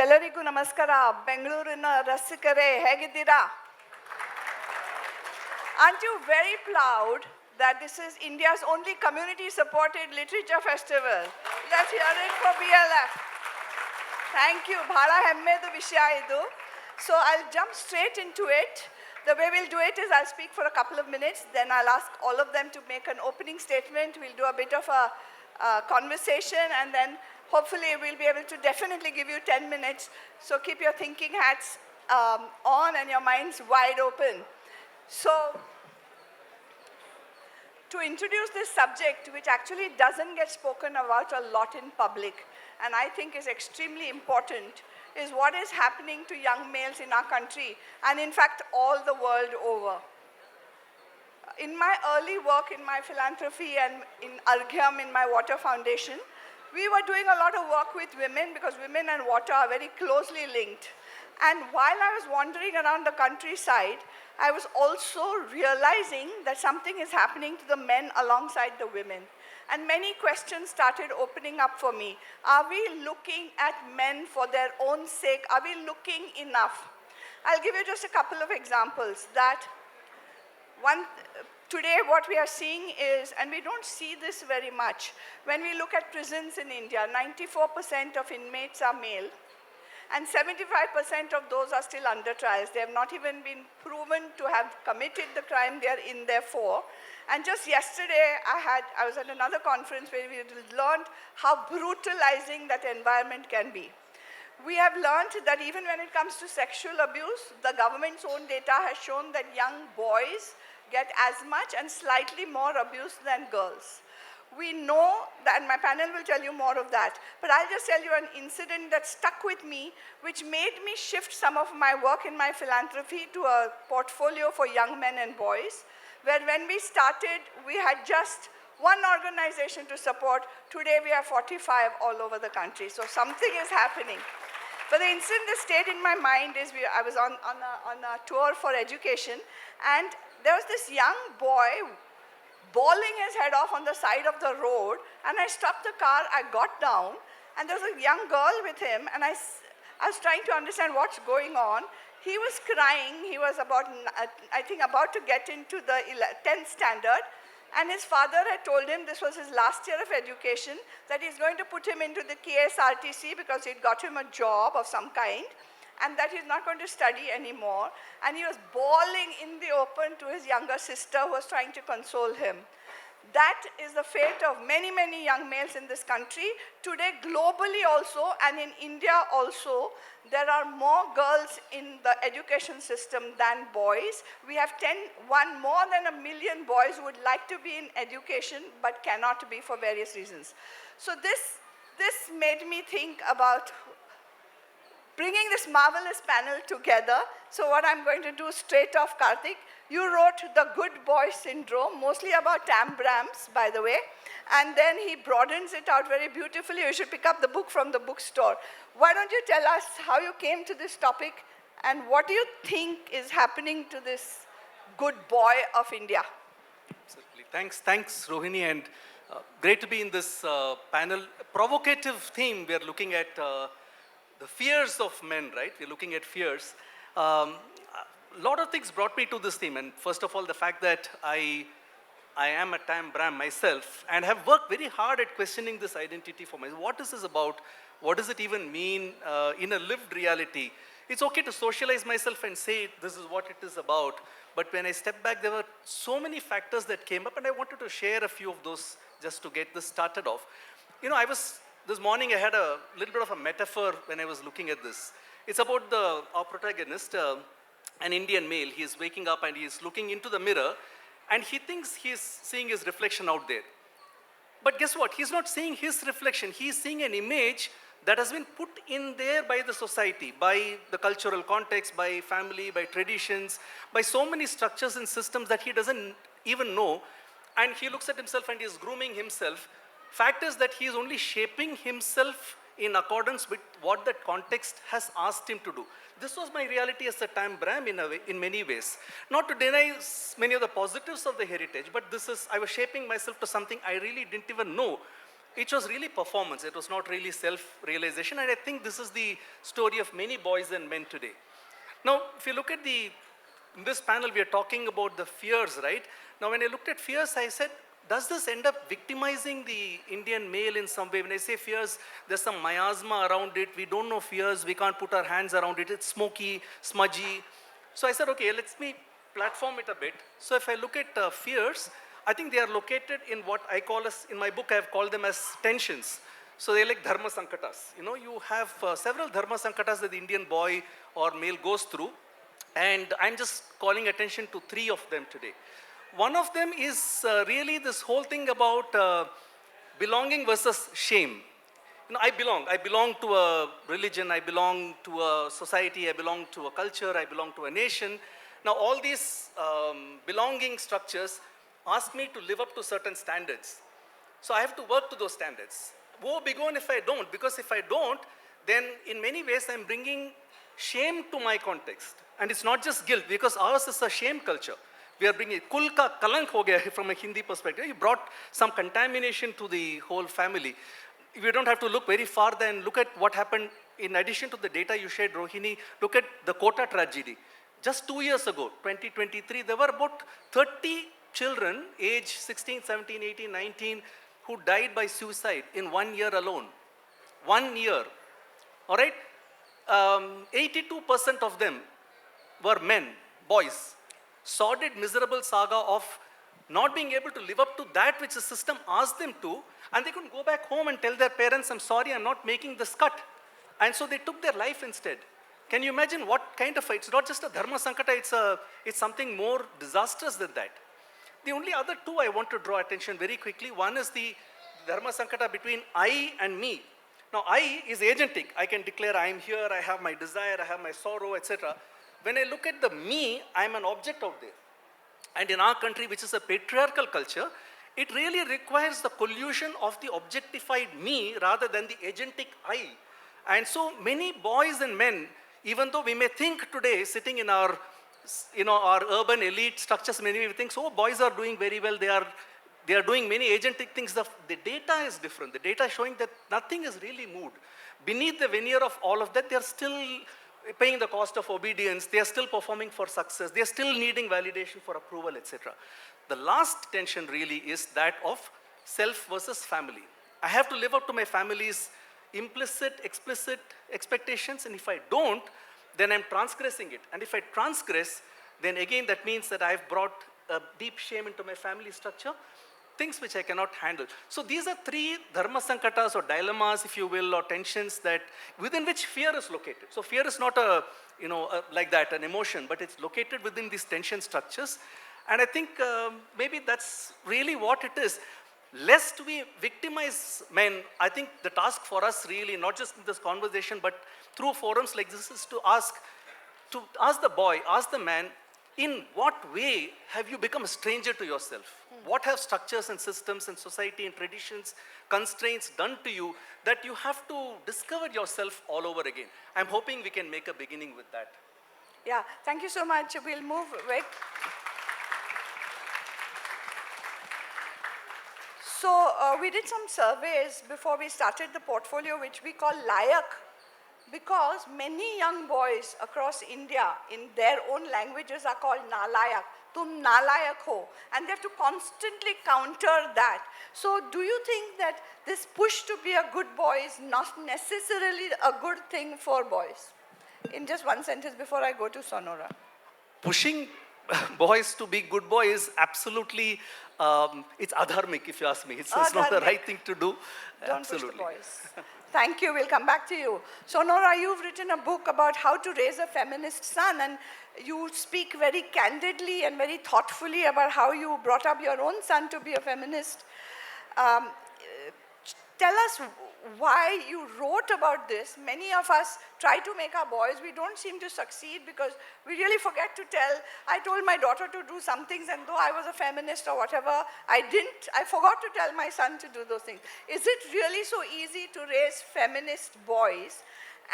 ಎಲ್ಲರಿಗೂ ನಮಸ್ಕಾರ. ಬೆಂಗಳೂರಿನ ರಸಿಕರೇ ಹೇಗಿದ್ದೀರಾ? Aren't you very proud that this is India's only community-supported literature festival? Let's hear it for BLF. Thank you. ಬಹಳ ಹೆಮ್ಮೆದು ವಿಷಯ ಇದು. So I'll jump straight into it. The way we'll do it is I'll speak for a couple of minutes, then I'll ask all of them to make an opening statement. We'll do a bit of a conversation, and then hopefully we'll be able to definitely give you 10 minutes. So keep your thinking hats on and your minds wide open. So to introduce this subject, which actually doesn't get spoken about a lot in public, and I think is extremely important, is what is happening to young males in our country, and in fact all the world over. In my early work in my philanthropy and in Arghyam, in my water foundation, we were doing a lot of work with women because women and water are very closely linked. And while I was wandering around the countryside, I was also realizing that something is happening to the men alongside the women. And many questions started opening up for me. Are we looking at men for their own sake? Are we looking enough? I'll give you just a couple of examples. Today what we are seeing is, and we don't see this very much, when we look at prisons in India, 94% of inmates are male, and 75% of those are still under trials. They have not even been proven to have committed the crime they are in there for. And just yesterday, I was at another conference where we learned how brutalizing that environment can be. We have learned that even when it comes to sexual abuse, the government's own data has shown that young boys get as much and slightly more abuse than girls. We know that, and my panel will tell you more of that, but I'll just tell you an incident that stuck with me, which made me shift some of my work in my philanthropy to a portfolio for young men and boys, where when we started, we had just one organization to support. Today we have 45 all over the country, so something is happening. But the incident that stayed in my mind is I was on a tour for education, and there was this young boy bawling his head off on the side of the road, and I stopped the car, I got down, and there was a young girl with him, and I was trying to understand what's going on. He was crying. He was about to get into the 10th standard, and his father had told him this was his last year of education, that he's going to put him into the KSRTC because he'd got him a job of some kind, and that he's not going to study anymore. And he was bawling in the open to his younger sister who was trying to console him. That is the fate of many, many young males in this country. Today, globally also, and in India also, there are more girls in the education system than boys. We have more than 1 million boys who would like to be in education but cannot be for various reasons. So this made me think about bringing this marvelous panel together. So what I'm going to do straight off, Kartik, you wrote The Good Boy Syndrome, mostly about tambrams, by the way, and then he broadens it out very beautifully. You should pick up the book from the bookstore. Why don't you tell us how you came to this topic, and what do you think is happening to this good boy of India? Absolutely. Thanks, Rohini, and great to be in this panel. Provocative theme. We are looking at the fears of men, right? We're looking at fears. A lot of things brought me to this theme, and first of all, the fact that I am a tambram myself and have worked very hard at questioning this identity for myself. What is this about? What does it even mean in a lived reality? It's okay to socialize myself and say this is what it is about, but when I step back, there were so many factors that came up, and I wanted to share a few of those just to get this started off. You know, this morning I had a little bit of a metaphor when I was looking at this. It's about our protagonist, an Indian male. He is waking up and he is looking into the mirror, and he thinks he is seeing his reflection out there. But guess what? He's not seeing his reflection. He is seeing an image that has been put in there by the society, by the cultural context, by family, by traditions, by so many structures and systems that he doesn't even know. And he looks at himself and he is grooming himself. Fact is that he is only shaping himself in accordance with what that context has asked him to do. This was my reality as a tambram in many ways. Not to deny many of the positives of the heritage, but I was shaping myself to something I really didn't even know it was really performance. It was not really self-realization. And I think this is the story of many boys and men today. Now, if you look at in this panel, we are talking about the fears, right? Now, when I looked at fears, I said, does this end up victimizing the Indian male in some way? When I say fears, there's some miasma around it. We don't know fears. We can't put our hands around it. It's smoky, smudgy. So I said, okay, let me platform it a bit. So if I look at fears, I think they are located in what I call as, in my book, I have called them as tensions. So they're like dharma sankatas. You know, you have several dharma sankatas that the Indian boy or male goes through. And I'm just calling attention to 3 of them today. One of them is really this whole thing about belonging versus shame. You know, I belong to a religion, I belong to a society, I belong to a culture, I belong to a nation. Now all these belonging structures ask me to live up to certain standards. So I have to work to those standards. Woe begone if I don't, because if I don't, then in many ways I'm bringing shame to my context. And it's not just guilt, because ours is a shame culture. We are bringing kul ka kalank ho gaya from a Hindi perspective. You brought some contamination to the whole family. We don't have to look very far then. Look at what happened in addition to the data you shared, Rohini. Look at the Kota tragedy. Just 2 years ago, 2023, there were about 30 children, age 16, 17, 18, 19, who died by suicide in 1 year alone. 1 year. All right? 82% of them were men, boys. Sordid, miserable saga of not being able to live up to that which the system asked them to, and they couldn't go back home and tell their parents, I'm sorry, I'm not making this cut. And so they took their life instead. Can you imagine what kind of, it's not just a dharma sankata, it's something more disastrous than that. The only other 2 I want to draw attention very quickly. One is the dharma sankata between I and me. Now, I is agentic. I can declare I am here, I have my desire, I have my sorrow, etc. When I look at the me, I am an object out there. And in our country, which is a patriarchal culture, it really requires the collusion of the objectified me rather than the agentic I. And so many boys and men, even though we may think today, sitting in our, our urban elite structures, many people think, so boys are doing very well, they are doing many agentic things. The data is different. The data is showing that nothing is really moved. Beneath the veneer of all of that, they are still paying the cost of obedience, they are still performing for success, they are still needing validation for approval, etc. The last tension really is that of self versus family. I have to live up to my family's implicit, explicit expectations, and if I don't, then I'm transgressing it. And if I transgress, then again that means that I've brought a deep shame into my family structure, things which I cannot handle. So these are 3 dharma sankatas or dilemmas, if you will, or tensions that within which fear is located. So fear is not like that, an emotion, but it's located within these tension structures. And I think maybe that's really what it is. Lest we victimize men, I think the task for us really, not just in this conversation, but through forums like this, is to ask the boy, ask the man, in what way have you become a stranger to yourself? What have structures and systems and society and traditions, constraints done to you that you have to discover yourself all over again? I'm hoping we can make a beginning with that. Yeah, thank you so much. We'll move right. So we did some surveys before we started the portfolio, which we call Layak, because many young boys across India in their own languages are called nalayak. Tum nalayak ho. And they have to constantly counter that. So do you think that this push to be a good boy is not necessarily a good thing for boys? In just one sentence before I go to Sonora. Pushing boys to be good boys is absolutely, it's adharmic if you ask me. It's not the right thing to do. Don't absolutely. push the boys. Thank you. We'll come back to you. Sonora, you've written a book about how to raise a feminist son, and you speak very candidly and very thoughtfully about how you brought up your own son to be a feminist. Tell us why you wrote about this. Many of us try to make our boys. We don't seem to succeed because we really forget to tell. I told my daughter to do some things, and though I was a feminist or whatever, I forgot to tell my son to do those things. Is it really so easy to raise feminist boys?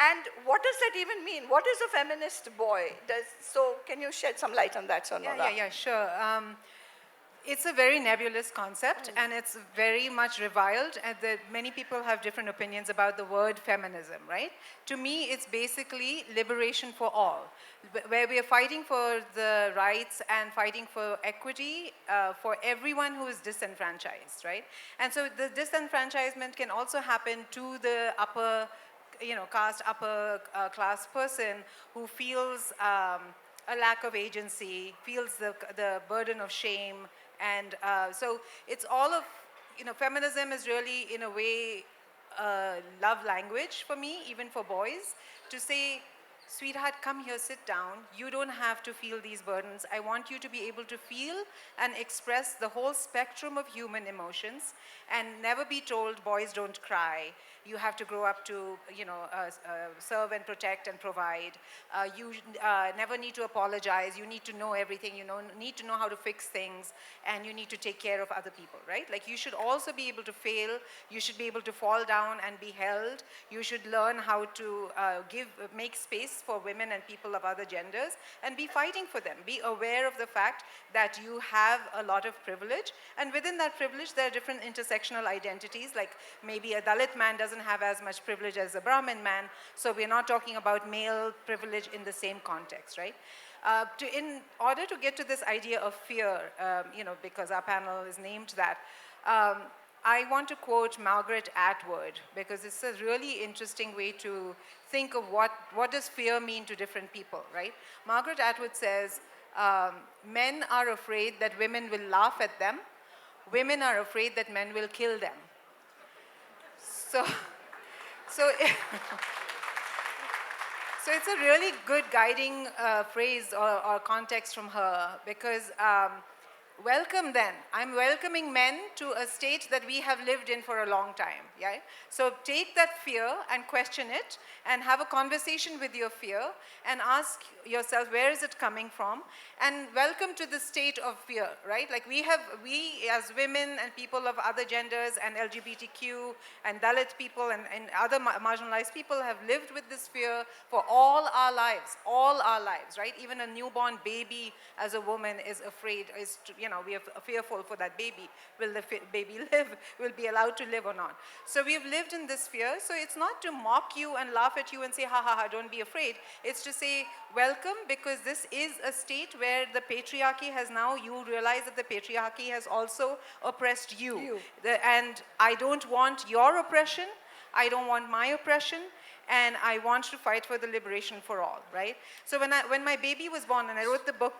And what does that even mean? What is a feminist boy? So can you shed some light on that, Sonora? Yeah, sure. It's a very nebulous concept, and it's very much reviled, and that many people have different opinions about the word feminism, right? To me, it's basically liberation for all, where we are fighting for the rights and fighting for equity for everyone who is disenfranchised, right? And so the disenfranchisement can also happen to the upper, caste, upper class person who feels a lack of agency, feels the burden of shame. And so it's all of, feminism is really, in a way, love language for me, even for boys, to say, sweetheart, come here, sit down. You don't have to feel these burdens. I want you to be able to feel and express the whole spectrum of human emotions and never be told boys don't cry. You have to grow up to, serve and protect and provide. You never need to apologize. You need to know everything. You need to know how to fix things, and you need to take care of other people, right? Like, you should also be able to fail. You should be able to fall down and be held. You should learn how to make space for women and people of other genders and be fighting for them. Be aware of the fact that you have a lot of privilege, and within that privilege there are different intersectional identities. Like, maybe a Dalit man doesn't have as much privilege as a Brahmin man, so we're not talking about male privilege in the same context, right? In order to get to this idea of fear, because our panel is named that, I want to quote Margaret Atwood, because it's a really interesting way to think of what does fear mean to different people, right? Margaret Atwood says, men are afraid that women will laugh at them. Women are afraid that men will kill them. So, so, so it's a really good guiding phrase or context from her, because welcome then. I'm welcoming men to a state that we have lived in for a long time, yeah? So take that fear and question it and have a conversation with your fear and ask yourself, where is it coming from? And welcome to the state of fear, right? Like, we as women and people of other genders and LGBTQ and Dalit people and other marginalized people have lived with this fear for all our lives, right? Even a newborn baby as a woman is afraid, we are fearful for that baby. Will the baby live? Will be allowed to live or not? So we've lived in this fear. So it's not to mock you and laugh at you and say, ha, ha, ha, don't be afraid. It's to say, welcome, because this is a state where the patriarchy has now, you realize that the patriarchy has also oppressed you. And I don't want your oppression. I don't want my oppression. And I want to fight for the liberation for all, right? So when my baby was born, and I wrote the book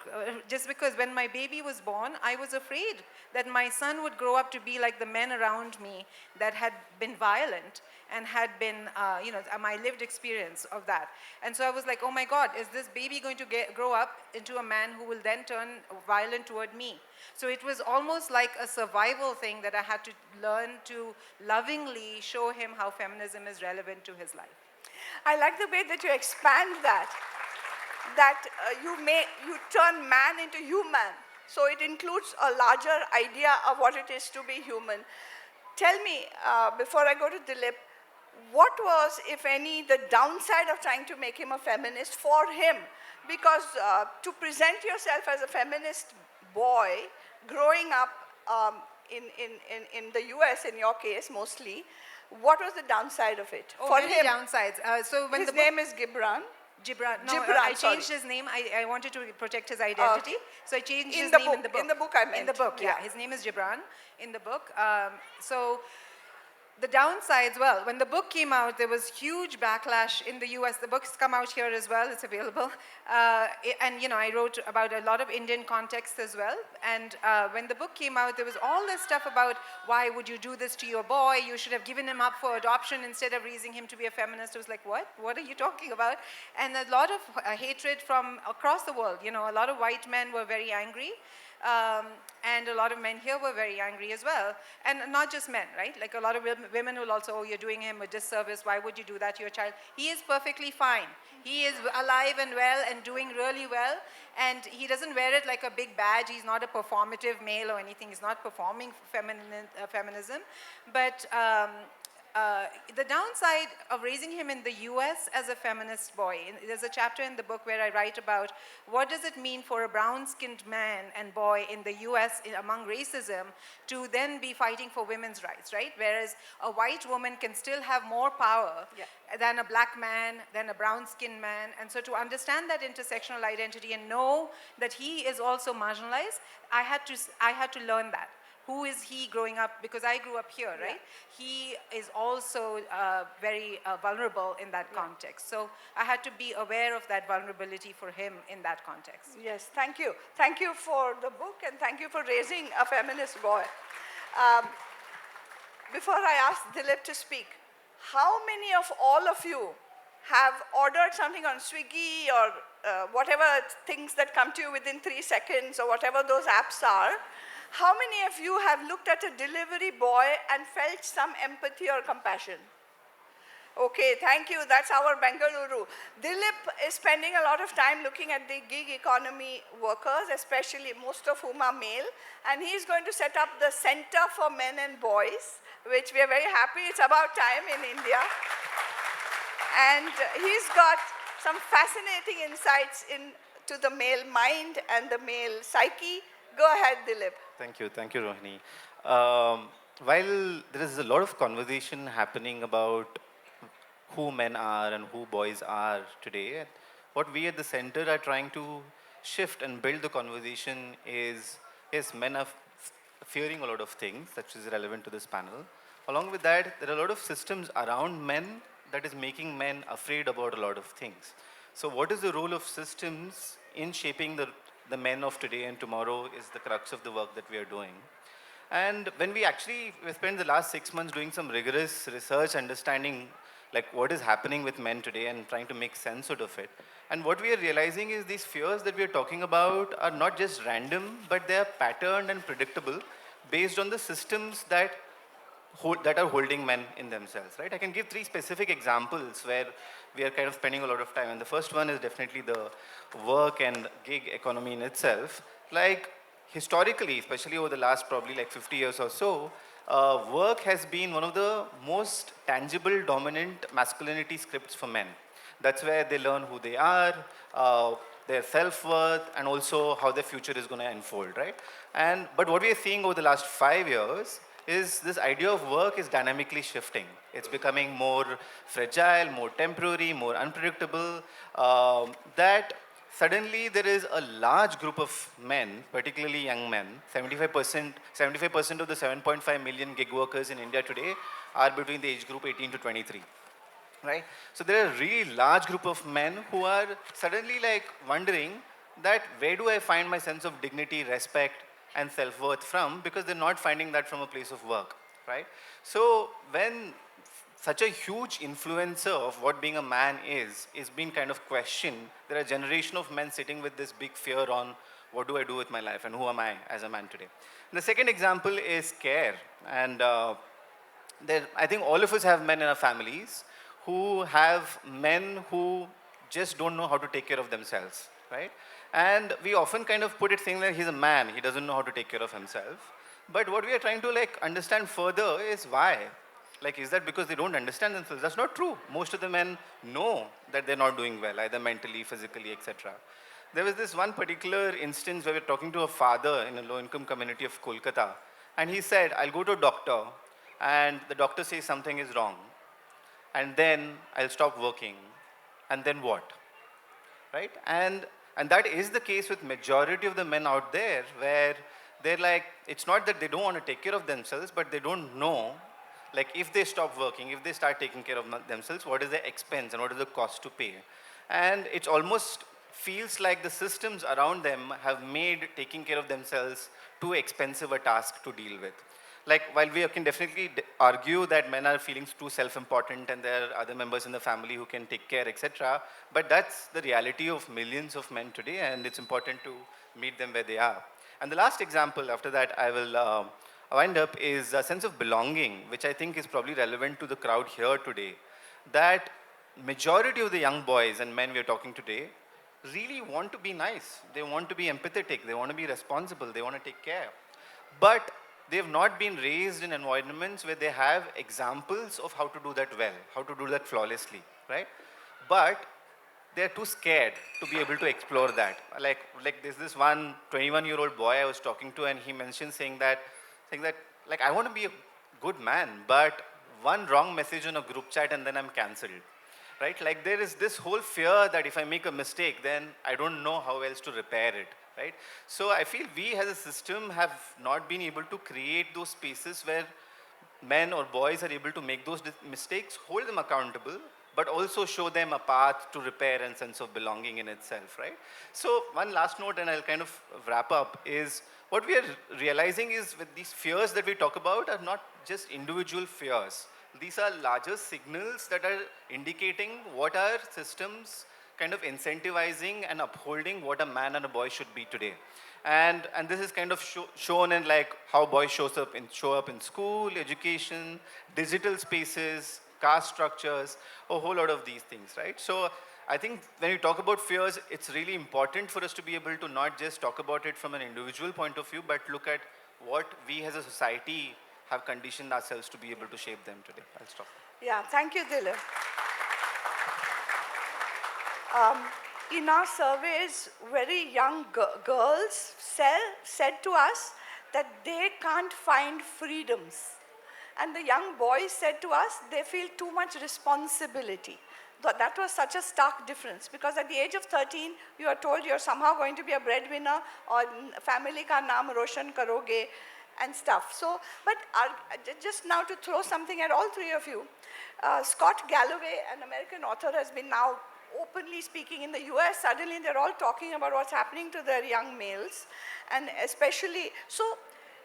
just because when my baby was born, I was afraid that my son would grow up to be like the men around me that had been violent and had been, my lived experience of that. And so I was like, oh my God, is this baby going to grow up into a man who will then turn violent toward me? So it was almost like a survival thing that I had to learn to lovingly show him how feminism is relevant to his life. I like the way that you expand that you turn man into human. So it includes a larger idea of what it is to be human. Tell me, before I go to Dilip, what was, if any, the downside of trying to make him a feminist for him? Because to present yourself as a feminist boy, growing up in the US, in your case mostly, what was the downside of it for many him? downsides. So when his name is Gibran. I changed his name. I wanted to protect his identity, so I changed his name in the book. In the book, I meant. In the book, yeah. His name is Gibran in the book. So the downsides, well, when the book came out, there was huge backlash in the US. The book's come out here as well. It's available. And, I wrote about a lot of Indian context as well. And when the book came out, there was all this stuff about, why would you do this to your boy? You should have given him up for adoption instead of raising him to be a feminist. I was like, what? What are you talking about? And a lot of hatred from across the world. A lot of white men were very angry. And a lot of men here were very angry as well. And not just men, right? Like, a lot of women will also, oh, you're doing him a disservice. Why would you do that to your child? He is perfectly fine. He is alive and well and doing really well. And he doesn't wear it like a big badge. He's not a performative male or anything. He's not performing feminism. But the downside of raising him in the US as a feminist boy, there's a chapter in the book where I write about what does it mean for a brown-skinned man and boy in the US among racism to then be fighting for women's rights, right? Whereas a white woman can still have more power than a black man, than a brown-skinned man. And so to understand that intersectional identity and know that he is also marginalized, I had to learn that. Who is he growing up? Because I grew up here, right? He is also very vulnerable in that context. So I had to be aware of that vulnerability for him in that context. Yes, thank you. Thank you for the book and thank you for raising a feminist boy. Before I ask Dilip to speak, how many of all of you have ordered something on Swiggy or whatever things that come to you within 3 seconds or whatever those apps are? How many of you have looked at a delivery boy and felt some empathy or compassion? Okay, thank you. That's our Bangalore. Dilip is spending a lot of time looking at the gig economy workers, especially most of whom are male, and he's going to set up the Center for Men and Boys, which we are very happy. It's about time in India. And he's got some fascinating insights into the male mind and the male psyche. Go ahead, Dilip. Thank you, Rohini. While there is a lot of conversation happening about who men are and who boys are today, what we at the center are trying to shift and build the conversation is men are fearing a lot of things, that is relevant to this panel. Along with that, there are a lot of systems around men that is making men afraid about a lot of things. So what is the role of systems in shaping the men of today and tomorrow is the crux of the work that we are doing. And when we spent the last 6 months doing some rigorous research, understanding like what is happening with men today and trying to make sense out of it. And what we are realizing is these fears that we are talking about are not just random, but they are patterned and predictable based on the systems that are holding men in themselves, right? I can give 3 specific examples where we are kind of spending a lot of time. And the first one is definitely the work and gig economy in itself. Like historically, especially over the last probably like 50 years or so, work has been one of the most tangible, dominant masculinity scripts for men. That's where they learn who they are, their self-worth, and also how their future is going to unfold, right? But what we are seeing over the last 5 years is this idea of work is dynamically shifting. It's becoming more fragile, more temporary, more unpredictable, that suddenly there is a large group of men, particularly young men, 75% of the 7.5 million gig workers in India today are between the age group 18 to 23. Right? So there are a really large group of men who are suddenly like wondering that where do I find my sense of dignity, respect, and self-worth from, because they're not finding that from a place of work, right? So when such a huge influencer of what being a man is being kind of questioned, there are a generation of men sitting with this big fear on what do I do with my life and who am I as a man today. And the second example is care. And I think all of us have men in our families who have men who just don't know how to take care of themselves, right? And we often kind of put it saying that he's a man, he doesn't know how to take care of himself. But what we are trying to like understand further is why. Like, is that because they don't understand themselves? That's not true. Most of the men know that they're not doing well, either mentally, physically, etc. There was this one particular instance where we were talking to a father in a low-income community of Kolkata, and he said, I'll go to a doctor, and the doctor says something is wrong, and then I'll stop working, and then what? Right? And that is the case with majority of the men out there, where they're like, it's not that they don't want to take care of themselves, but they don't know, like if they stop working, if they start taking care of themselves, what is the expense and what is the cost to pay? And it almost feels like the systems around them have made taking care of themselves too expensive a task to deal with. Like, while we can definitely argue that men are feeling too self-important and there are other members in the family who can take care, etc., but that's the reality of millions of men today, and it's important to meet them where they are. And the last example, after that I will wind up, is a sense of belonging, which I think is probably relevant to the crowd here today, that majority of the young boys and men we are talking today really want to be nice. They want to be empathetic. They want to be responsible. They want to take care. But they have not been raised in environments where they have examples of how to do that well, how to do that flawlessly, right? But they're too scared to be able to explore that. Like there's this one 21-year-old boy I was talking to, and he mentioned saying that, like, I want to be a good man, but one wrong message on a group chat and then I'm cancelled, right? Like there is this whole fear that if I make a mistake, then I don't know how else to repair it, right? So I feel we as a system have not been able to create those spaces where men or boys are able to make those mistakes, hold them accountable, but also show them a path to repair and sense of belonging in itself, right? So one last note, and I'll kind of wrap up, is what we are realizing is with these fears that we talk about are not just individual fears. These are larger signals that are indicating what our systems kind of incentivizing and upholding what a man and a boy should be today. And this is kind of shown in like how boys show up in school, education, digital spaces, caste structures, a whole lot of these things, right? So I think when you talk about fears, it's really important for us to be able to not just talk about it from an individual point of view, but look at what we as a society have conditioned ourselves to be able to shape them today. I'll stop. Yeah, thank you, Dilip. In our surveys, very young girls said to us that they can't find freedoms. And the young boys said to us they feel too much responsibility. That was such a stark difference, because at the age of 13, you are told you're somehow going to be a breadwinner or family ka naam roshan karoge and stuff. So, but just now to throw something at all three of you, Scott Galloway, an American author, has been now openly speaking in the US. Suddenly they're all talking about what's happening to their young males, and especially, so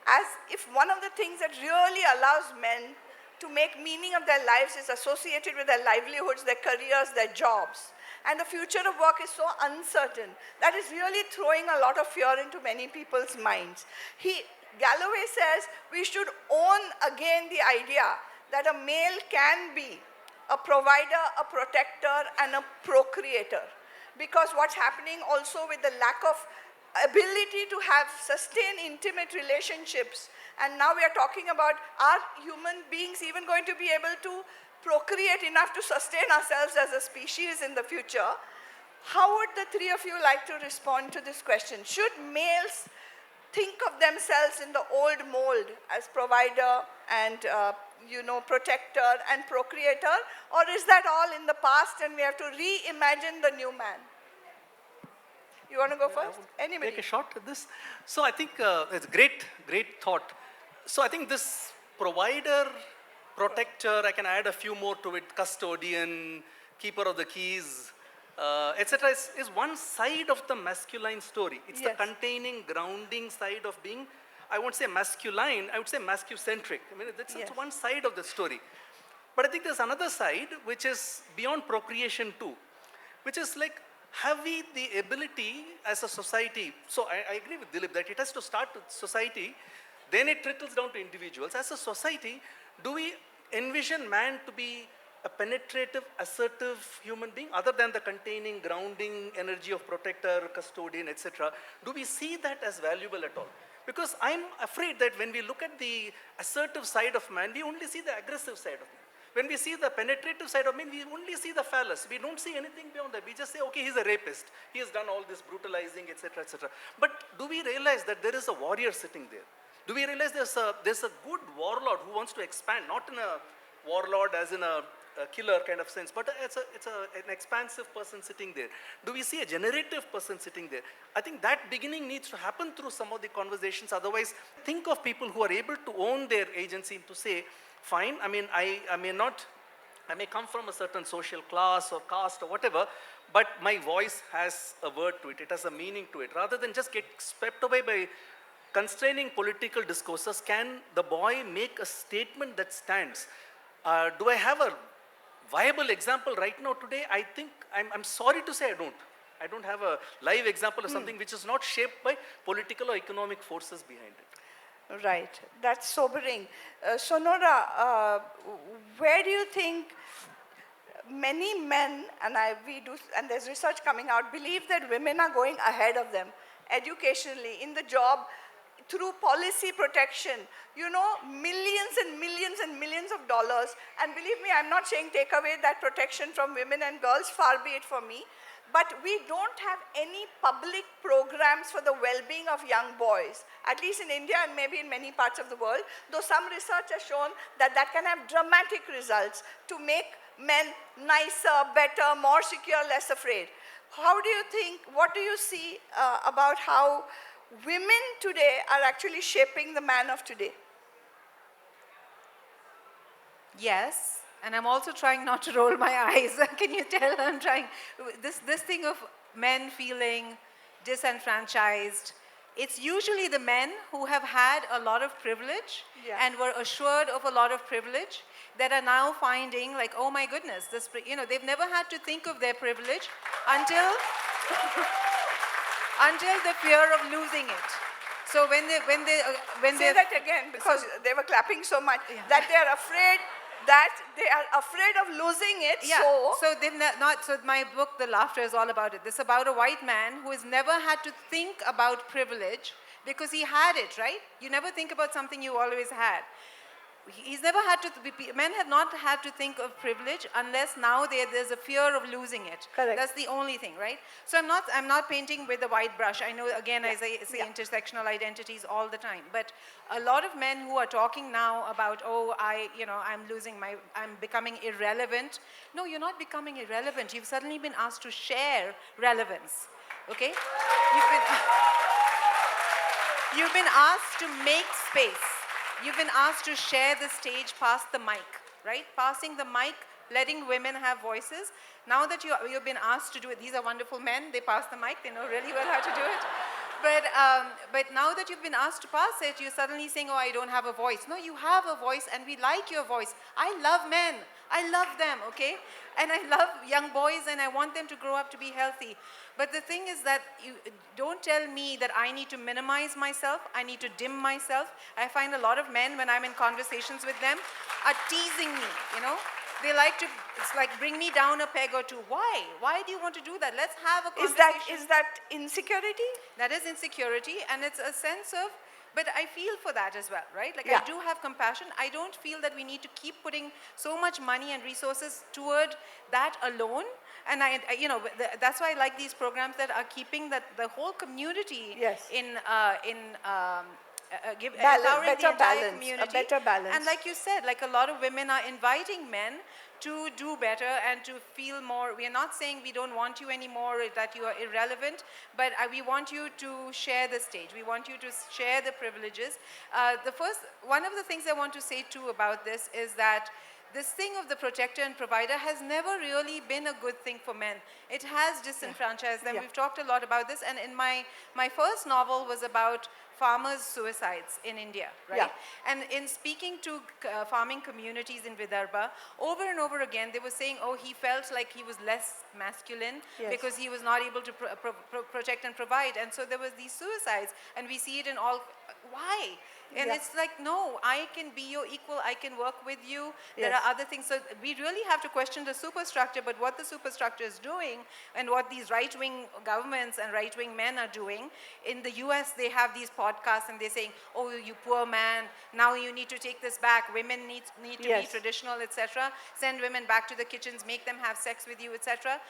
as if one of the things that really allows men to make meaning of their lives is associated with their livelihoods, their careers, their jobs. And the future of work is so uncertain. That is really throwing a lot of fear into many people's minds. Galloway says we should own again the idea that a male can be a provider, a protector, and a procreator. Because what's happening also with the lack of ability to have sustained intimate relationships, and now we are talking about, are human beings even going to be able to procreate enough to sustain ourselves as a species in the future? How would the three of you like to respond to this question? Should males think of themselves in the old mold as provider and protector and procreator, or is that all in the past and we have to reimagine the new man? You want to go first? Anybody? Take a shot at this. So I think it's great thought. So I think this provider, protector, I can add a few more to it, custodian, keeper of the keys, etc. is one side of the masculine story. It's Yes. the containing, grounding side of being, I won't say masculine, I would say mascucentric. I mean, that's Yes. one side of the story. But I think there's another side which is beyond procreation too, which is like, have we the ability as a society? So I agree with Dilip that it has to start with society, then it trickles down to individuals. As a society, do we envision man to be a penetrative, assertive human being, other than the containing, grounding energy of protector, custodian, etc.? Do we see that as valuable at all? Because I'm afraid that when we look at the assertive side of man, we only see the aggressive side of man. When we see the penetrative side of man, we only see the phallus. We don't see anything beyond that. We just say, okay, he's a rapist. He has done all this brutalizing, etc., etc. But do we realize that there is a warrior sitting there? Do we realize there's a good warlord who wants to expand, not in a warlord as in a killer kind of sense, but it's an expansive person sitting there. Do we see a generative person sitting there? I think that beginning needs to happen through some of the conversations. Otherwise, think of people who are able to own their agency to say, fine, I mean, I may come from a certain social class or caste or whatever, but my voice has a word to it. It has a meaning to it. Rather than just get swept away by constraining political discourses, can the boy make a statement that stands? Do I have a viable example right now today? I think, I'm sorry to say I don't have a live example of something which is not shaped by political or economic forces behind it. Right, that's sobering. Sonora, where do you think many men, and there's research coming out, believe that women are going ahead of them educationally, in the job, through policy protection, you know, millions and millions and millions of dollars. And believe me, I'm not saying take away that protection from women and girls, far be it from me. But we don't have any public programs for the well-being of young boys, at least in India and maybe in many parts of the world, though some research has shown that that can have dramatic results to make men nicer, better, more secure, less afraid. How do you think, what do you see about how women today are actually shaping the man of today? Yes, and I'm also trying not to roll my eyes. Can you tell I'm trying? This thing of men feeling disenfranchised, it's usually the men who have had a lot of privilege and were assured of a lot of privilege that are now finding like, oh my goodness, this, you know, they've never had to think of their privilege until, until the fear of losing it. So when they say that again, because they were clapping so much, that they are afraid of losing it. So they've not. So my book, The Laughter, is all about it. This is about a white man who has never had to think about privilege because he had it, right? You never think about something you always had. He's never had to. Men have not had to think of privilege unless now there's a fear of losing it. Correct. That's the only thing, right? So I'm not painting with a white brush. I know again I say intersectional identities all the time, but a lot of men who are talking now about I'm becoming irrelevant. No, you're not becoming irrelevant. You've suddenly been asked to share relevance. Okay? You've been asked to make space. You've been asked to share the stage, pass the mic, right? Passing the mic, letting women have voices. Now that you've been asked to do it, these are wonderful men, they pass the mic, they know really well how to do it. But now that you've been asked to pass it, you're suddenly saying, oh, I don't have a voice. No, you have a voice and we like your voice. I love men. I love them, okay? And I love young boys and I want them to grow up to be healthy. But the thing is that you don't tell me that I need to minimize myself, I need to dim myself. I find a lot of men, when I'm in conversations with them, are teasing me, you know? They like to, it's like, bring me down a peg or two. Why? Why do you want to do that? Let's have a conversation. Is that insecurity? That is insecurity, and it's a sense of, but I feel for that as well, right? Like I do have compassion. I don't feel that we need to keep putting so much money and resources toward that alone. And that's why I like these programs that are keeping the whole community empowering the entire community. A better balance. And like you said, like a lot of women are inviting men to do better and to feel more. We are not saying we don't want you anymore, that you are irrelevant, but we want you to share the stage. We want you to share the privileges. One of the things I want to say too about this is that this thing of the protector and provider has never really been a good thing for men. It has disenfranchised them. We've talked a lot about this, and in my first novel was about farmers' suicides in India, right? And in speaking to farming communities in Vidarbha, over and over again, they were saying, oh, he felt like he was less masculine because he was not able to protect and provide. And so there was these suicides, and we see it in all, why? And it's like, no, I can be your equal, I can work with you. There are other things. So we really have to question the superstructure, but what the superstructure is doing and what these right-wing governments and right-wing men are doing. In the US, they have these podcasts and they're saying, oh, you poor man, now you need to take this back. Women need to be traditional, etc. Send women back to the kitchens, make them have sex with you, etc.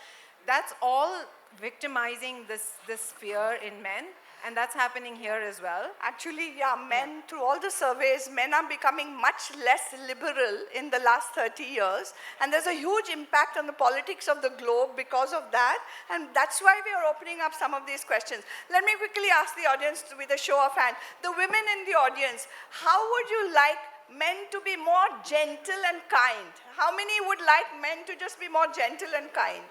That's all victimizing this fear in men. And that's happening here as well. Actually, men, through all the surveys, men are becoming much less liberal in the last 30 years. And there's a huge impact on the politics of the globe because of that. And that's why we are opening up some of these questions. Let me quickly ask the audience with a show of hands. The women in the audience, how would you like men to be more gentle and kind? How many would like men to just be more gentle and kind?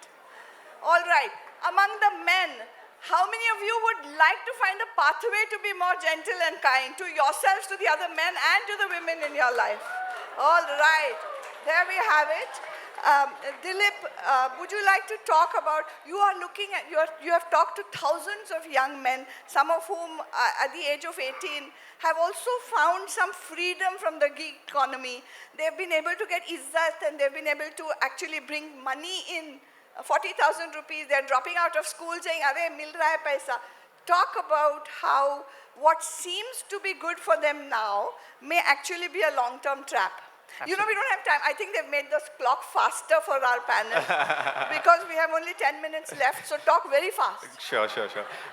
All right. Among the men, how many of you would like to find a pathway to be more gentle and kind to yourselves, to the other men, and to the women in your life? All right, there we have it. Dilip, would you like to talk about, you have talked to thousands of young men, some of whom at the age of 18 have also found some freedom from the gig economy. They've been able to get izzat and they've been able to actually bring money in. 40,000 rupees, they're dropping out of school saying, "Arey, mil raha hai paisa." talk about how what seems to be good for them now may actually be a long-term trap. You know, we don't have time. I think they've made the clock faster for our panel because we have only 10 minutes left, so talk very fast. Sure.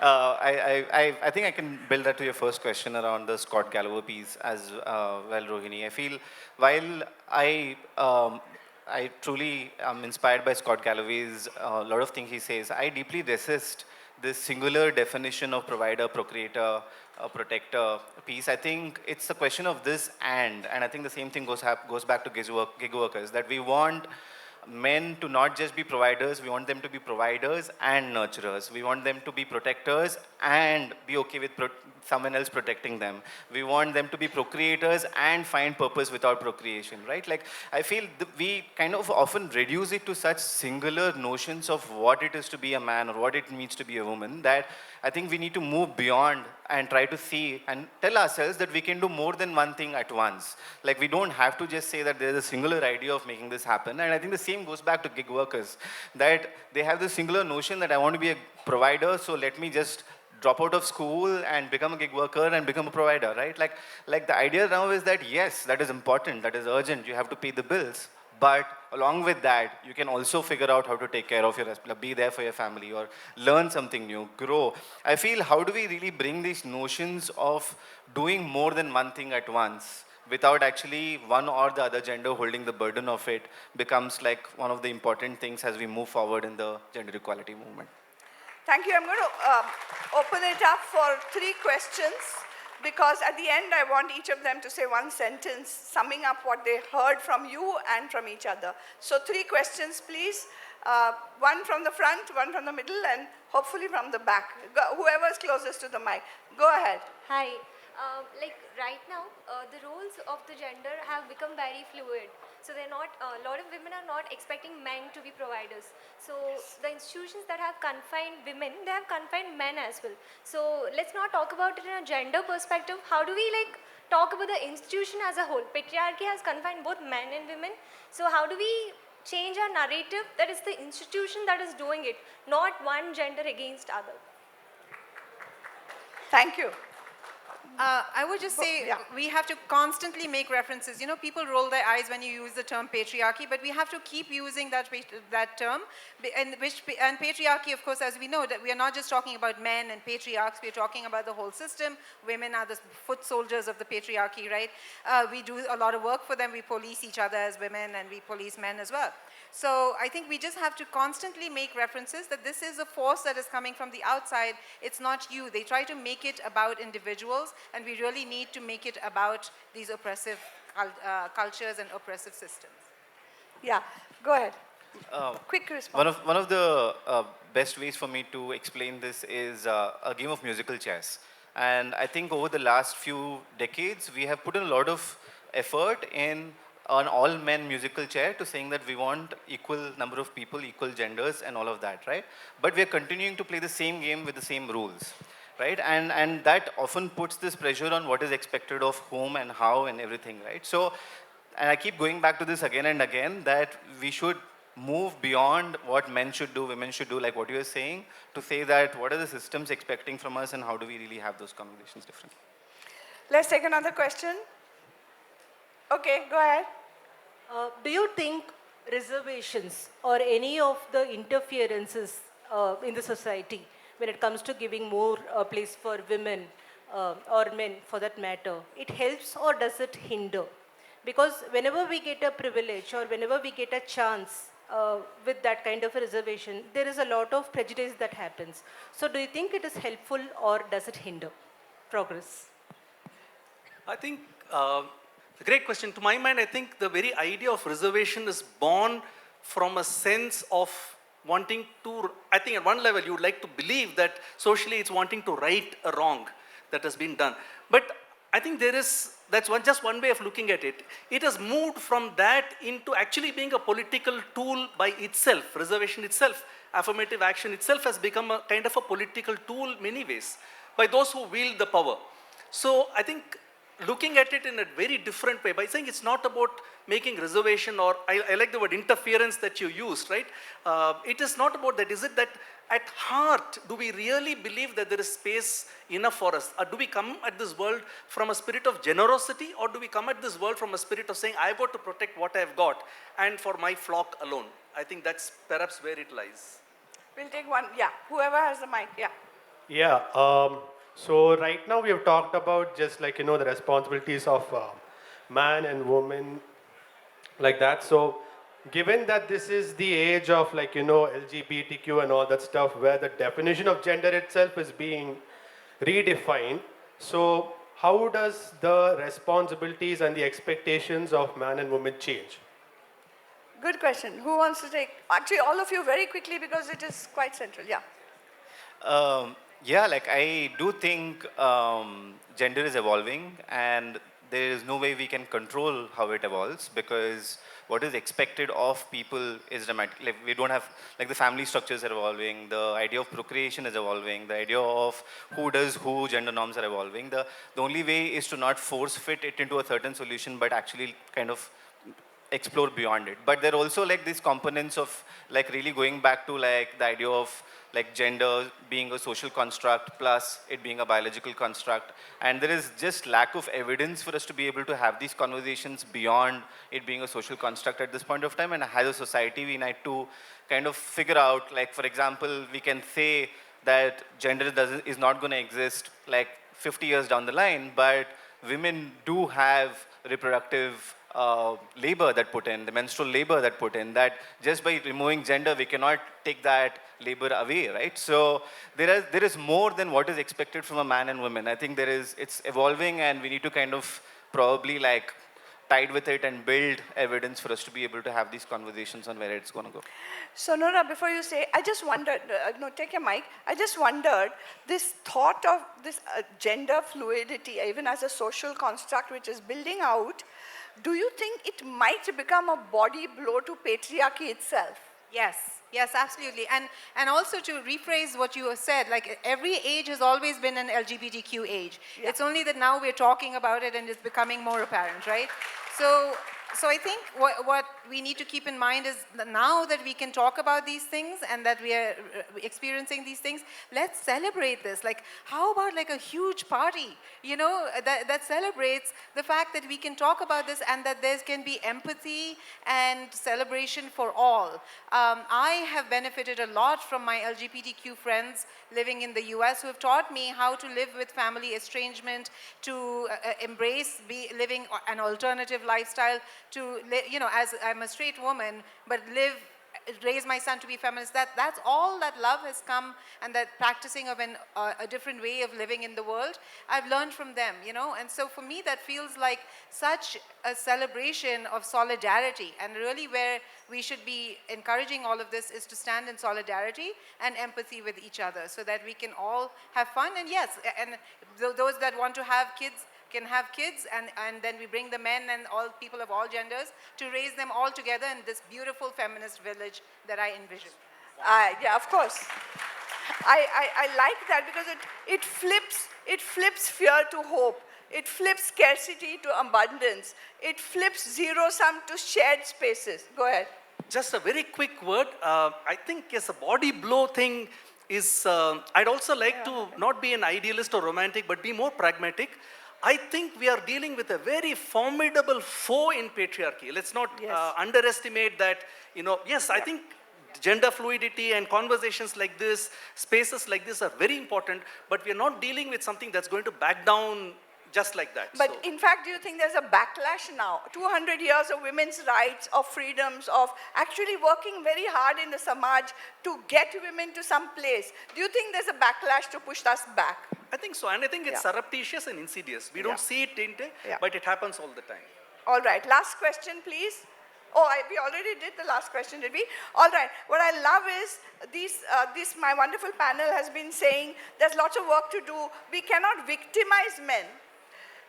I think I can build that to your first question around the Scott Galloway piece as well, Rohini. I feel while I truly am inspired by Scott Galloway's lot of things he says, I deeply resist this singular definition of provider, procreator, protector piece. I think it's a question of this and I think the same thing goes back to gig workers, that we want men to not just be providers, we want them to be providers and nurturers. We want them to be protectors and be okay with someone else protecting them. We want them to be procreators and find purpose without procreation, right? Like, I feel we kind of often reduce it to such singular notions of what it is to be a man or what it means to be a woman, that I think we need to move beyond and try to see and tell ourselves that we can do more than one thing at once. Like, we don't have to just say that there's a singular idea of making this happen. And I think the same goes back to gig workers, that they have this singular notion that I want to be a provider, so let me just drop out of school and become a gig worker and become a provider, right? Like the idea now is that, yes, that is important, that is urgent, you have to pay the bills. But along with that, you can also figure out how to take care of your, be there for your family or learn something new, grow. I feel, how do we really bring these notions of doing more than one thing at once without actually one or the other gender holding the burden of it, becomes like one of the important things as we move forward in the gender equality movement. Thank you. I'm going to open it up for 3 questions, because at the end, I want each of them to say one sentence summing up what they heard from you and from each other. So 3 questions, please. One from the front, one from the middle, and hopefully from the back. Whoever is closest to the mic. Go ahead. Hi. Like right now, the roles of the gender have become very fluid. So they're not, a lot of women are not expecting men to be providers. So the institutions that have confined women, they have confined men as well. So let's not talk about it in a gender perspective. How do we like talk about the institution as a whole? Patriarchy has confined both men and women. So how do we change our narrative that it's the institution that is doing it, not one gender against other? Thank you. I would just say we have to constantly make references. You know, people roll their eyes when you use the term patriarchy, but we have to keep using that term. And patriarchy, of course, as we know, that we are not just talking about men and patriarchs, we are talking about the whole system. Women are the foot soldiers of the patriarchy, right? We do a lot of work for them. We police each other as women, and we police men as well. So I think we just have to constantly make references that this is a force that is coming from the outside. It's not you. They try to make it about individuals, and we really need to make it about these oppressive cultures and oppressive systems. Yeah, go ahead. Quick response. One of the best ways for me to explain this is a game of musical chess. And I think over the last few decades, we have put in a lot of effort in an all-men musical chair to saying that we want equal number of people, equal genders, and all of that, right? But we are continuing to play the same game with the same rules, right? And that often puts this pressure on what is expected of whom and how and everything, right? So, and I keep going back to this again and again, that we should move beyond what men should do, women should do, like what you were saying, to say that what are the systems expecting from us and how do we really have those conversations differently. Let's take another question. Okay, go ahead. Do you think reservations or any of the interferences in the society when it comes to giving more place for women or men for that matter, it helps or does it hinder? Because whenever we get a privilege or whenever we get a chance with that kind of a reservation, there is a lot of prejudice that happens. So do you think it is helpful or does it hinder progress? I think a great question. To my mind, I think the very idea of reservation is born from a sense of wanting to, I think at one level you would like to believe that socially it's wanting to right a wrong that has been done. But I think that's just one way of looking at it. It has moved from that into actually being a political tool by itself. Reservation itself, affirmative action itself has become a kind of a political tool in many ways by those who wield the power. So I think looking at it in a very different way by saying it's not about making reservation or, I like the word interference that you used, right? It is not about that. Is it that at heart, do we really believe that there is space enough for us? Or do we come at this world from a spirit of generosity, or do we come at this world from a spirit of saying, I've got to protect what I've got and for my flock alone? I think that's perhaps where it lies. We'll take one. Yeah, whoever has the mic. Yeah. Yeah. So right now we have talked about just like, the responsibilities of man and woman like that. So given that this is the age of like, LGBTQ and all that stuff where the definition of gender itself is being redefined. So how does the responsibilities and the expectations of man and woman change? Good question. Who wants to take? Actually, all of you very quickly because it is quite central. Yeah. Yeah, like I do think gender is evolving, and there is no way we can control how it evolves, because what is expected of people is dramatic. Like we don't have, like the family structures are evolving, the idea of procreation is evolving, the idea of who does who, gender norms are evolving. The only way is to not force fit it into a certain solution, but actually kind of explore beyond it. But there are also like these components of like really going back to like the idea of like gender being a social construct plus it being a biological construct. And there is just lack of evidence for us to be able to have these conversations beyond it being a social construct at this point of time. And as a society, we need to kind of figure out, like, for example, we can say that gender is not going to exist like 50 years down the line, but women do have reproductive labor that put in, the menstrual labor that put in, that just by removing gender, we cannot take that labor away, right? So there is more than what is expected from a man and woman. I think it's evolving, and we need to kind of probably like tide with it and build evidence for us to be able to have these conversations on where it's going to go. Sonora, before you say, I just wondered, no, take your mic. I just wondered, this thought of this gender fluidity, even as a social construct which is building out, do you think it might become a body blow to patriarchy itself? Yes, absolutely. And also to rephrase what you said, like every age has always been an LGBTQ age. Yeah. It's only that now we're talking about it and it's becoming more apparent, right? So I think what we need to keep in mind is that now that we can talk about these things and that we are experiencing these things, let's celebrate this. Like, how about like a huge party, that celebrates the fact that we can talk about this and that there can be empathy and celebration for all. I have benefited a lot from my LGBTQ friends living in the US who have taught me how to live with family estrangement, to embrace living an alternative lifestyle, to as I'm a straight woman, but raise my son to be feminist. That's all that love has come, and that practicing of a different way of living in the world, I've learned from them, and so for me that feels like such a celebration of solidarity, and really where we should be encouraging all of this is to stand in solidarity and empathy with each other so that we can all have fun. And yes, and those that want to have kids can have kids, and then we bring the men and all people of all genders to raise them all together in this beautiful feminist village that I envision. Yeah, of course. I like that because it flips fear to hope. It flips scarcity to abundance. It flips zero-sum to shared spaces. Go ahead. Just a very quick word. I think, yes, a body blow thing is, I'd also like to not be an idealist or romantic, but be more pragmatic. I think we are dealing with a very formidable foe in patriarchy. Let's not underestimate that, yes, I think gender fluidity and conversations like this, spaces like this are very important, but we are not dealing with something that's going to back down just like that. But in fact, do you think there's a backlash now? 200 years of women's rights, of freedoms, of actually working very hard in the Samaj to get women to some place. Do you think there's a backlash to push us back? I think so, and I think it's surreptitious and insidious. We don't see it, but it happens all the time. All right, last question, please. Oh, we already did the last question, did we? All right, what I love is my wonderful panel has been saying there's lots of work to do. We cannot victimize men.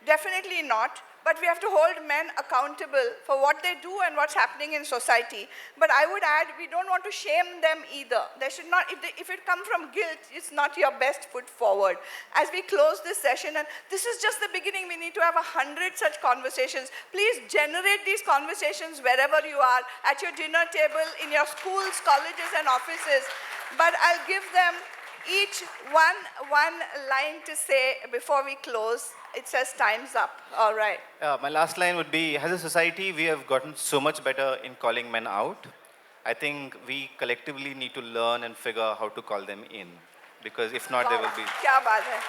Definitely not. But we have to hold men accountable for what they do and what's happening in society. But I would add, we don't want to shame them either. They should not, if it comes from guilt, it's not your best foot forward. As we close this session, and this is just the beginning, we need to have 100 such conversations. Please generate these conversations wherever you are, at your dinner table, in your schools, colleges, and offices. But I'll give them each one line to say before we close. It says time's up. All right. My last line would be, as a society, we have gotten so much better in calling men out. I think we collectively need to learn and figure out how to call them in. Because if not, there will be... Kya baat hai.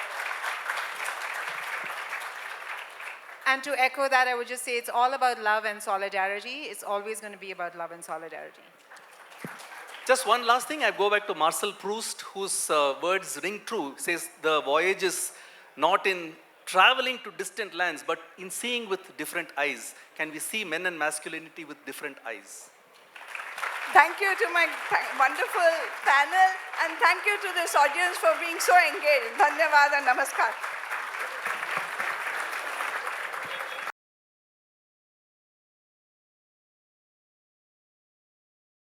And to echo that, I would just say it's all about love and solidarity. It's always going to be about love and solidarity. Just one last thing, I go back to Marcel Proust, whose words ring true. Says the voyage is not in traveling to distant lands, but in seeing with different eyes. Can we see men and masculinity with different eyes? Thank you to my wonderful panel, and thank you to this audience for being so engaged. Dhanyavad and namaskar.